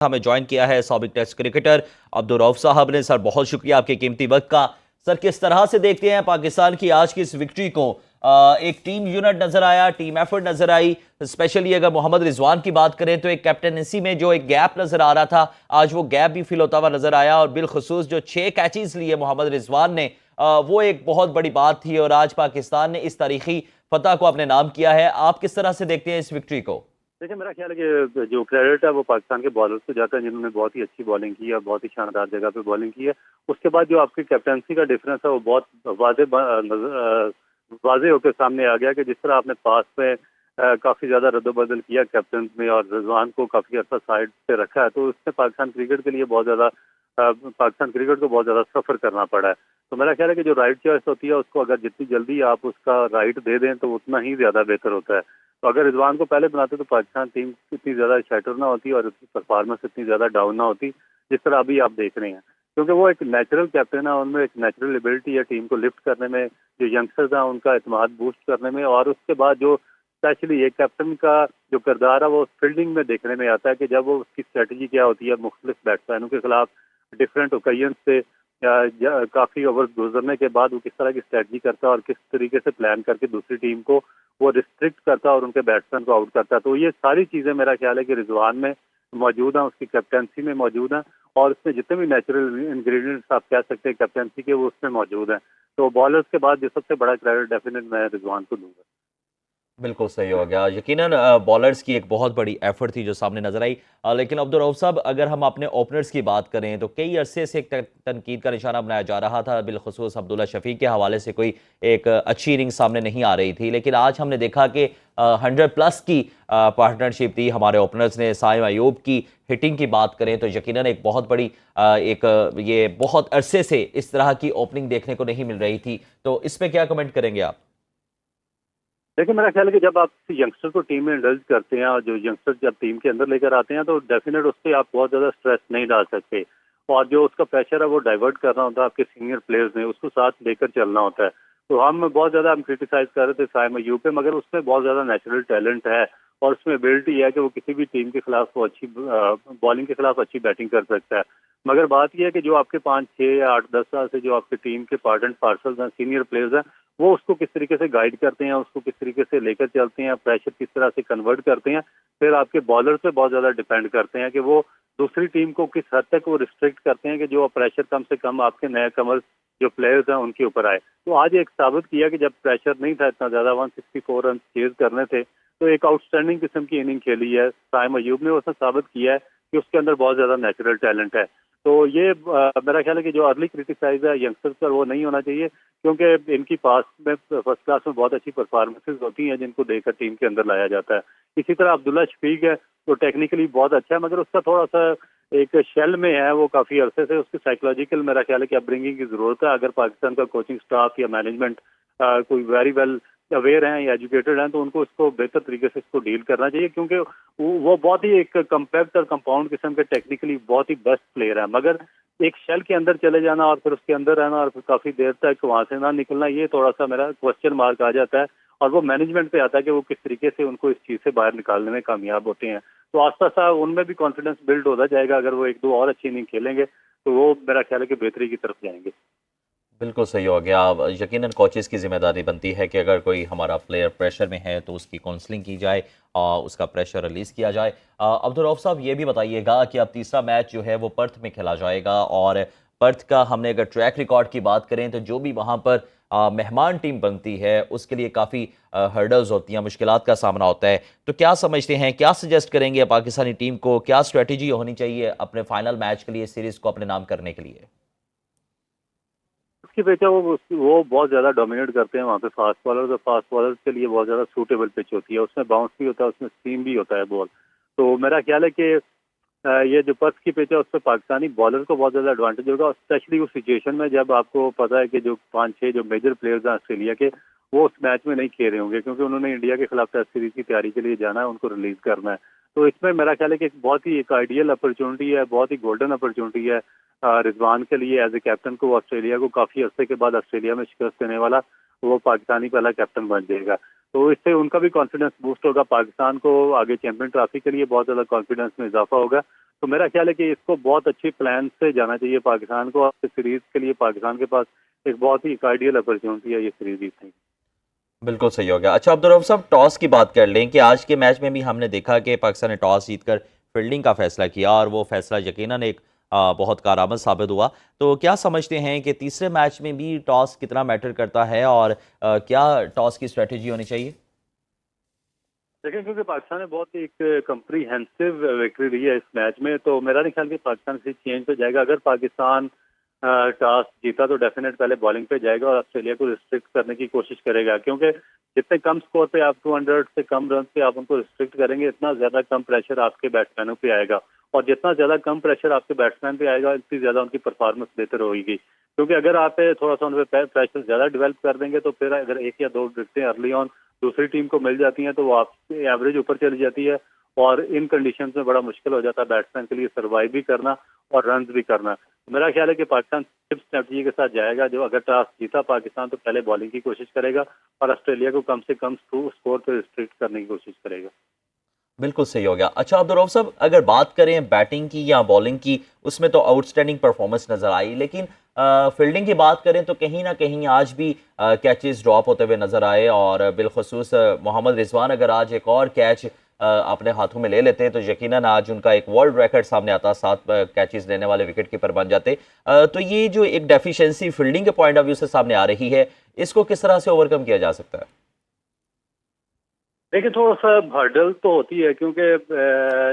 हमें ज्वाइन किया है साबिक टेस्ट क्रिकेटर अब्दुल रऊफ साहब ने। सर बहुत शुक्रिया आपके कीमती वक्त का। सर किस तरह से देखते हैं पाकिस्तान की आज की इस विक्ट्री को? एक टीम यूनिट नजर आया, टीम एफर्ट नजर आई। स्पेशली अगर मोहम्मद रिजवान की बात करें तो एक कैप्टनसी में जो एक गैप नजर आ रहा था, आज वो गैप भी फिल होता हुआ नजर आया। और बिलखसूस जो 6 कैचेस लिए मोहम्मद रिजवान ने, वो एक बहुत बड़ी बात थी। और आज पाकिस्तान ने इस तारीखी फतह को अपने नाम किया है। आप किस तरह से देखते हैं इस विक्ट्री को? देखिए, मेरा ख्याल है कि जो क्रेडिट है वो पाकिस्तान के बॉलर्स को जाता है, जिन्होंने बहुत ही अच्छी बॉलिंग की है, बहुत ही शानदार जगह पे बॉलिंग की है। उसके बाद जो आपकी कैप्टनसी का डिफरेंस है वो बहुत वाजे होकर सामने आ गया कि जिस तरह आपने पास में काफी ज्यादा रद्दोबदल किया कैप्टन में और रिजवान को काफी अर्सा साइड पे रखा है, तो इससे पाकिस्तान क्रिकेट के लिए बहुत ज्यादा पाकिस्तान क्रिकेट को बहुत ज्यादा सफर करना पड़ा है। तो मेरा ख्याल है कि जो राइट चॉइस होती है उसको अगर जितनी जल्दी आप उसका राइट दे दें तो उतना ही ज्यादा बेहतर होता है। तो अगर रिजवान को पहले बनाते तो पाकिस्तान टीम इतनी ज्यादा शैटर ना होती और उसकी परफॉर्मेंस इतनी ज्यादा डाउन ना होती जिस तरह अभी आप देख रहे हैं, क्योंकि वो एक नेचुरल कैप्टन है, उनमें एक नेचुरल एबिलिटी है टीम को लिफ्ट करने में, जो यंगस्टर्स हैं उनका एतमाद बूस्ट करने में। और उसके बाद जो स्पेशली एक कैप्टन का जो किरदार है वो फील्डिंग में देखने में आता है कि जब वो उसकी स्ट्रेटजी क्या होती है मुख्तलिफ बैट्समैनों के खिलाफ डिफरेंट ओकेजन से काफी ओवर्स गुजरने के बाद वो किस तरह की स्ट्रेटजी करता है और किस तरीके से प्लान करके दूसरी टीम को वो रिस्ट्रिक्ट करता है और उनके बैट्समैन को आउट करता है। तो ये सारी चीजें मेरा ख्याल है कि रिजवान में मौजूद है, उसकी कैप्टनसी में मौजूद है और उसमें जितने भी नेचुरल इंग्रेडिएंट्स आप कह सकते हैं कैप्टनसी के वो उसमें मौजूद हैं। तो बॉलर्स के बाद जो सबसे बड़ा क्रेडिट डेफिनेट मैं रिजवान को दूंगा। बिल्कुल सही हो गया। यकीनन बॉलर्स की एक बहुत बड़ी एफर्ट थी जो सामने नजर आई। लेकिन अब्दुल रऊफ साहब, अगर हम अपने ओपनर्स की बात करें तो कई अरसे से एक तनकीद का निशाना बनाया जा रहा था, बिलखसूस अब्दुल्ला शफीक के हवाले से कोई एक अच्छी इनिंग सामने नहीं आ रही थी। लेकिन आज हमने देखा कि 100+ की पार्टनरशिप थी हमारे ओपनर्स ने। साइम अयूब की हिटिंग की बात करें तो यकीनन एक बहुत बड़ी ये बहुत अरसे से इस तरह की ओपनिंग देखने को नहीं मिल रही थी। तो इस पर क्या कमेंट करेंगे आप? देखिए, मेरा ख्याल है कि जब आप यंगस्टर को टीम में इंडल्ज करते हैं और जो यंगस्टर जब टीम के अंदर लेकर आते हैं तो डेफिनेट उस पर आप बहुत ज्यादा स्ट्रेस नहीं डाल सकते और जो उसका प्रेशर है वो डाइवर्ट करना होता है आपके सीनियर प्लेयर्स ने, उसको साथ लेकर चलना होता है। तो हम क्रिटिसाइज कर रहे थे साइम अयूब पे, मगर उसमें बहुत ज्यादा नेचुरल टैलेंट है और उसमें एबिलिटी है कि वो किसी भी टीम के खिलाफ वो अच्छी बॉलिंग के खिलाफ अच्छी बैटिंग कर सकता है। मगर बात यह है कि जो आपके 5 6 या 8 10 साल से जो आपके टीम के पार्ट एंड पार्सल्स हैं, सीनियर प्लेयर्स हैं, वो उसको किस तरीके से गाइड करते हैं, उसको किस तरीके से लेकर चलते हैं, प्रेशर किस तरह से कन्वर्ट करते हैं, फिर आपके बॉलर पे बहुत ज्यादा डिपेंड करते हैं कि वो दूसरी टीम को किस हद तक वो रिस्ट्रिक्ट करते हैं कि जो प्रेशर कम से कम आपके नए कमर्स जो प्लेयर्स हैं उनके ऊपर आए। तो आज एक साबित किया कि जब प्रेशर नहीं था इतना ज्यादा, 164 रन चेज करने थे, तो एक आउटस्टैंडिंग किस्म की इनिंग खेली है साइम अयूब ने। उसने साबित किया है कि उसके अंदर बहुत ज्यादा नेचुरल टैलेंट है। तो ये मेरा ख्याल है कि जो अर्ली क्रिटिसाइज है यंगस्टर्स पर वो नहीं होना चाहिए, क्योंकि इनकी पास में फर्स्ट क्लास में बहुत अच्छी परफॉर्मेंसेज होती हैं जिनको देखकर टीम के अंदर लाया जाता है। इसी तरह अब्दुल्ला शफीक है, तो टेक्निकली बहुत अच्छा है, मगर उसका थोड़ा सा एक शेल में है, वो काफी अरसे से उसकी साइकोलॉजिकल मेरा ख्याल है कि अपब्रिंगिंग की जरूरत है। अगर पाकिस्तान का कोचिंग स्टाफ या मैनेजमेंट कोई वेरी वेल अवेयर हैं या एजुकेटेड हैं तो उनको इसको बेहतर तरीके से इसको डील करना चाहिए, क्योंकि वो बहुत ही एक कम्पैक्ट और कंपाउंड किस्म के टेक्निकली बहुत ही बेस्ट प्लेयर है। मगर एक शेल के अंदर चले जाना और फिर उसके अंदर रहना और फिर काफी देर तक वहां से ना निकलना, ये थोड़ा सा मेरा क्वेश्चन मार्क आ जाता है और वो मैनेजमेंट पे आता है कि वो किस तरीके से उनको इस चीज से बाहर निकालने में कामयाब होते हैं। तो आस्ता आस्ता उनमें भी कॉन्फिडेंस बिल्ड होता जाएगा। अगर वो एक दो और अच्छी इनिंग खेलेंगे तो वो मेरा ख्याल है कि बेहतरी की तरफ जाएंगे। बिल्कुल सही हो गया। अब यकीनन कोचेज़ की ज़िम्मेदारी बनती है कि अगर कोई हमारा प्लेयर प्रेशर में है तो उसकी काउंसलिंग की जाए और उसका प्रेशर रिलीज़ किया जाए। अब्दुल रऊफ साहब, ये भी बताइएगा कि अब तीसरा मैच जो है वो पर्थ में खेला जाएगा। और पर्थ का हमने अगर ट्रैक रिकॉर्ड की बात करें तो जो भी वहाँ पर मेहमान टीम बनती है उसके लिए काफ़ी हर्डल्स होती हैं, मुश्किलात का सामना होता है। तो क्या समझते हैं, क्या सजेस्ट करेंगे पाकिस्तानी टीम को, क्या स्ट्रेटजी होनी चाहिए अपने फाइनल मैच के लिए, सीरीज़ को अपने नाम करने के लिए? उसकी पिच है वो बहुत ज्यादा डोमिनेट करते हैं वहाँ पे फास्ट बॉलर, और फास्ट बॉलर के लिए बहुत ज्यादा सूटेबल पिच होती है, उसमें बाउंस भी होता है, उसमें स्पीन भी होता है बॉल। तो मेरा ख्याल है कि ये जो पर्थ की पिच है उस पर पाकिस्तानी बॉलर को बहुत ज्यादा एडवांटेज होगा, और स्पेशली उस सिचुएशन में जब आपको पता है कि जो 5 6 जो मेजर प्लेयर्स हैं ऑस्ट्रेलिया के, वो उस मैच में नहीं खेल रहे होंगे क्योंकि उन्होंने इंडिया के खिलाफ टेस्ट सीरीज की तैयारी के लिए जाना है, उनको रिलीज करना है। तो इसमें मेरा ख्याल है कि एक बहुत ही एक आइडियल अपॉर्चुनिटी है, बहुत ही गोल्डन अपॉर्चुनिटी है रिजवान के लिए एज ए कैप्टन को। ऑस्ट्रेलिया को काफी अर्से के बाद ऑस्ट्रेलिया में शिकस्त देने वाला वो पाकिस्तानी पहला कैप्टन बन जाएगा। तो इससे उनका भी कॉन्फिडेंस बूस्ट होगा, पाकिस्तान को आगे चैंपियन ट्रॉफी के लिए बहुत ज्यादा कॉन्फिडेंस में इजाफा होगा। तो मेरा ख्याल है कि इसको बहुत अच्छी प्लान से जाना चाहिए पाकिस्तान को, और इस सीरीज के लिए पाकिस्तान के पास एक बहुत ही आइडियल अपॉर्चुनिटी है ये सीरीज जीतने की। बिल्कुल सही हो गया। अच्छा अब्दुल साहब, टॉस की बात कर लें कि आज के मैच में भी हमने देखा कि पाकिस्तान ने टॉस जीतकर फील्डिंग का फैसला किया और वो फैसला यकीनन एक बहुत कारआमद साबित हुआ। तो क्या समझते हैं कि तीसरे मैच में भी टॉस कितना मैटर करता है और क्या टॉस की स्ट्रेटेजी होनी चाहिए? देखिए, क्योंकि पाकिस्तान ने बहुत एक कम्प्रीहेंसिव विक्ट्री ली है इस मैच में, तो मेरा नहीं ख्याल कि पाकिस्तान किसी चेंज पे जाएगा। अगर पाकिस्तान टॉस जीता तो डेफिनेट पहले बॉलिंग पे जाएगा और ऑस्ट्रेलिया को रिस्ट्रिक्ट करने की कोशिश करेगा, क्योंकि जितने कम स्कोर पे आप 200 से कम रन पे आप उनको रिस्ट्रिक्ट करेंगे, इतना ज्यादा कम प्रेशर आपके बैट्समैनों पे आएगा, और जितना ज्यादा कम प्रेशर आपके बैट्समैन पे आएगा इतनी ज्यादा उनकी परफॉर्मेंस बेहतर होगी। क्योंकि अगर आप थोड़ा सा उन पे प्रेशर ज्यादा डेवलप कर देंगे तो फिर अगर एक या दो विकेटें अर्ली ऑन दूसरी टीम को मिल जाती हैं तो वो आपकी एवरेज ऊपर चली जाती है, और इन कंडीशंस में बड़ा मुश्किल हो जाता है बैट्समैन के लिए सर्वाइव भी करना और रन भी करना। मेरा ख्याल है कि पाकिस्तान सिर्फ स्ट्रेटजी के साथ जाएगा, जो अगर टॉस जीता पाकिस्तान तो पहले बॉलिंग की कोशिश करेगा और ऑस्ट्रेलिया को कम से कम स्कोर पर रिस्ट्रिक्ट करने की कोशिश करेगा। बिल्कुल सही हो गया। अच्छा अब्दुल रऊफ साहब, अगर बात करें बैटिंग की या बॉलिंग की, उसमें तो आउटस्टैंडिंग परफॉर्मेंस नजर आई, लेकिन फील्डिंग की बात करें तो कहीं ना कहीं आज भी कैचेस ड्रॉप होते हुए नजर आए, और बिलखसूस मोहम्मद रिजवान अगर आज एक और कैच अपने हाथों में ले लेते तो यकीनन आज उनका एक वर्ल्ड रिकॉर्ड सामने आता, 7 कैचेस लेने वाले विकेट कीपर बन जाते। तो ये जो एक डेफिशिएंसी फील्डिंग के पॉइंट ऑफ व्यू से सामने आ रही है, इसको किस तरह से ओवरकम किया जा सकता है? देखिए, थोड़ा सा हर्डल तो होती है, क्योंकि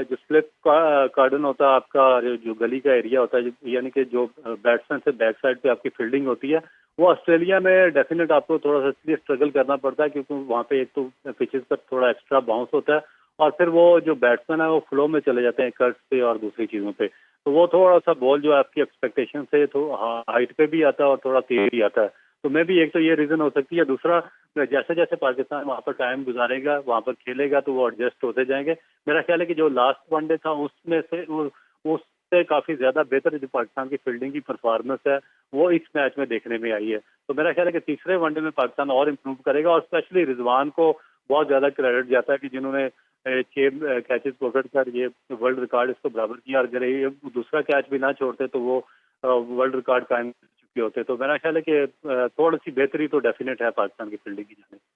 जो स्लिप कार्डन होता है आपका, जो गली का एरिया होता है, यानी कि जो बैट्समैन से बैक साइड पे आपकी फील्डिंग होती है, वो ऑस्ट्रेलिया में डेफिनेट आपको थोड़ा सा इसलिए स्ट्रगल करना पड़ता है, क्योंकि वहाँ पे एक तो पिचेस पर थोड़ा एक्स्ट्रा बाउंस होता है, और फिर वो जो बैट्समैन है वो फ्लो में चले जाते हैं कर्व्स पे और दूसरी चीज़ों पे, तो वो थोड़ा सा बॉल जो आपकी एक्सपेक्टेशन से तो हाइट पे भी आता है और थोड़ा तेज भी आता है। तो मे भी एक तो ये रीज़न हो सकती है। दूसरा, जैसे जैसे पाकिस्तान वहाँ पर टाइम गुजारेगा, वहाँ पर खेलेगा, तो वो एडजस्ट होते जाएंगे। मेरा ख्याल है कि जो लास्ट वनडे था उसमें से उससे काफ़ी ज़्यादा बेहतर जो पाकिस्तान की फील्डिंग की परफॉर्मेंस है वो इस मैच में देखने में आई है। तो मेरा ख्याल है कि तीसरे वनडे में पाकिस्तान और इम्प्रूव करेगा, और स्पेशली रिजवान को बहुत ज़्यादा क्रेडिट जाता है कि जिन्होंने 6 कैचेस पकड़ कर ये वर्ल्ड रिकॉर्ड इसको बराबर किया, और अगर ये दूसरा कैच भी ना छोड़ते तो वो वर्ल्ड रिकॉर्ड कायम चुके होते। तो मेरा ख्याल है कि थोड़ी सी बेहतरी तो डेफिनेट है पाकिस्तान की फील्डिंग की जाने।